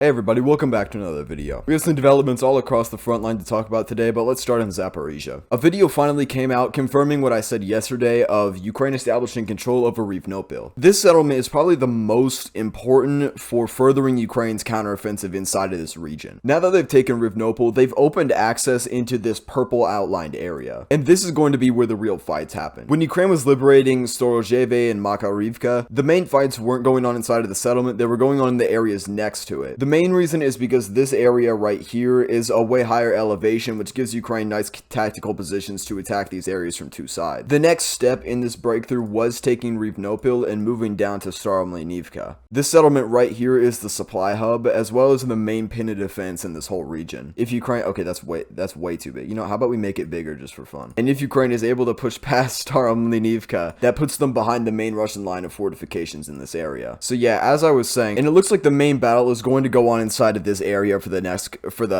Hey everybody, welcome back to another video. We have some developments all across the front line to talk about today, but let's start in Zaporizhzhia. A video finally came out confirming what I said yesterday of Ukraine establishing control over Rivnopil. This settlement is probably the most important for furthering Ukraine's counteroffensive inside of this region. Now that they've taken Rivnopil, they've opened access into this purple outlined area, and this is going to be where the real fights happen. When Ukraine was liberating Svatove and tokarivka, the main fights weren't going on inside of the settlement, they were going on in the areas next to it. The main reason is because this area right here is a way higher elevation, which gives Ukraine nice tactical positions to attack these areas from two sides. The next step in this breakthrough was taking Rivnopil and moving down to Kolomyichykha. This settlement right here is the supply hub, as well as the main pin of defense in this whole region. If Ukraine, okay, that's way too big. You know, how about we make it bigger just for fun? And if Ukraine is able to push past Kolomyichykha, that puts them behind the main Russian line of fortifications in this area. So yeah, as I was saying, and it looks like the main battle is going to go on inside of this area for the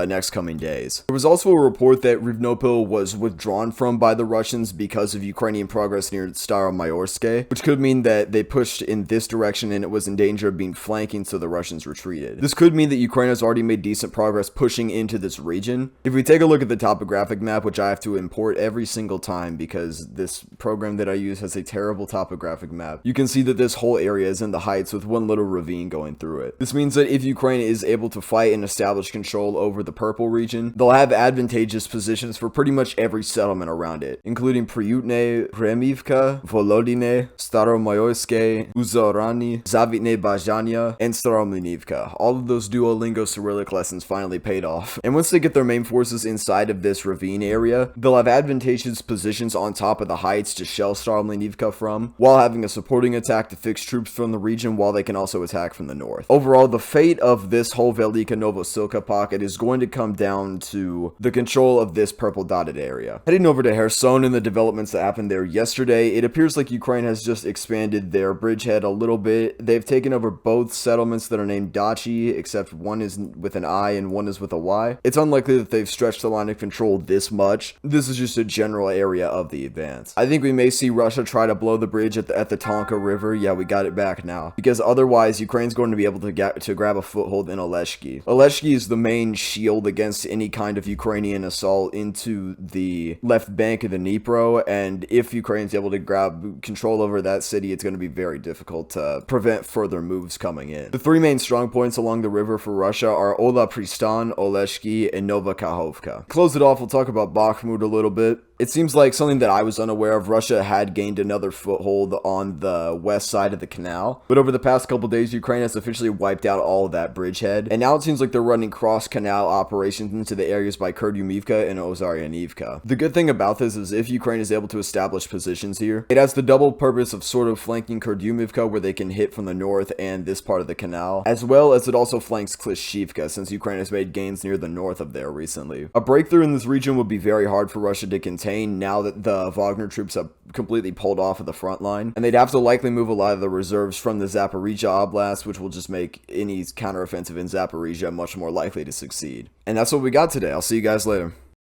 next coming days. There was also a report that Rivnopil was withdrawn from by the Russians because of Ukrainian progress near Staromayorsk, which could mean that they pushed in this direction and it was in danger of being flanking, so the Russians retreated. This could mean that Ukraine has already made decent progress pushing into this region. If we take a look at the topographic map, which I have to import every single time because this program that I use has a terrible topographic map, you can see that this whole area is in the heights with one little ravine going through it. This means that if Ukraine is able to fight and establish control over the purple region, they'll have advantageous positions for pretty much every settlement around it, including Priutne, Kremivka, Volodine, Staromayorsk, Uzorani, Zaporizhzhia, and Staromlinivka. All of those Duolingo Cyrillic lessons finally paid off. And once they get their main forces inside of this ravine area, they'll have advantageous positions on top of the heights to shell Staromlinivka from, while having a supporting attack to fix troops from the region, while they can also attack from the north. Overall, the fate of this whole Velyka Novosilka pocket is going to come down to the control of this purple dotted area. Heading over to Kherson and the developments that happened there yesterday, it appears like Ukraine has just expanded their bridgehead a little bit. They've taken over both settlements that are named Dachi, except one is with an I and one is with a Y. It's unlikely that they've stretched the line of control this much. This is just a general area of the advance. I think we may see Russia try to blow the bridge at the Tonka River. Yeah, we got it back now. Because otherwise, Ukraine's going to be able to grab a foothold in Oleshki. Oleshki is the main shield against any kind of Ukrainian assault into the left bank of the Dnipro, and if Ukraine's able to grab control over that city, it's going to be very difficult to prevent further moves coming in. The three main strong points along the river for Russia are Ola Pristan, Oleshki, and Nova Kakhovka. Close it off, we'll talk about Bakhmut a little bit. It seems like something that I was unaware of. Russia had gained another foothold on the west side of the canal, but over the past couple days, Ukraine has officially wiped out all of that bridgehead, and now it seems like they're running cross-canal operations into the areas by Kolomyichykha and Ozaryanivka. The good thing about this is if Ukraine is able to establish positions here, it has the double purpose of sort of flanking Kolomyichykha, where they can hit from the north and this part of the canal, as well as it also flanks Klishchivka, since Ukraine has made gains near the north of there recently. A breakthrough in this region would be very hard for Russia to contain now that the Wagner troops have completely pulled off of the front line, and they'd have to likely move a lot of the reserves from the Zaporizhzhia Oblast, which will just make any counteroffensive in Zaporizhzhia much more likely to succeed. And that's what we got today. I'll see you guys later.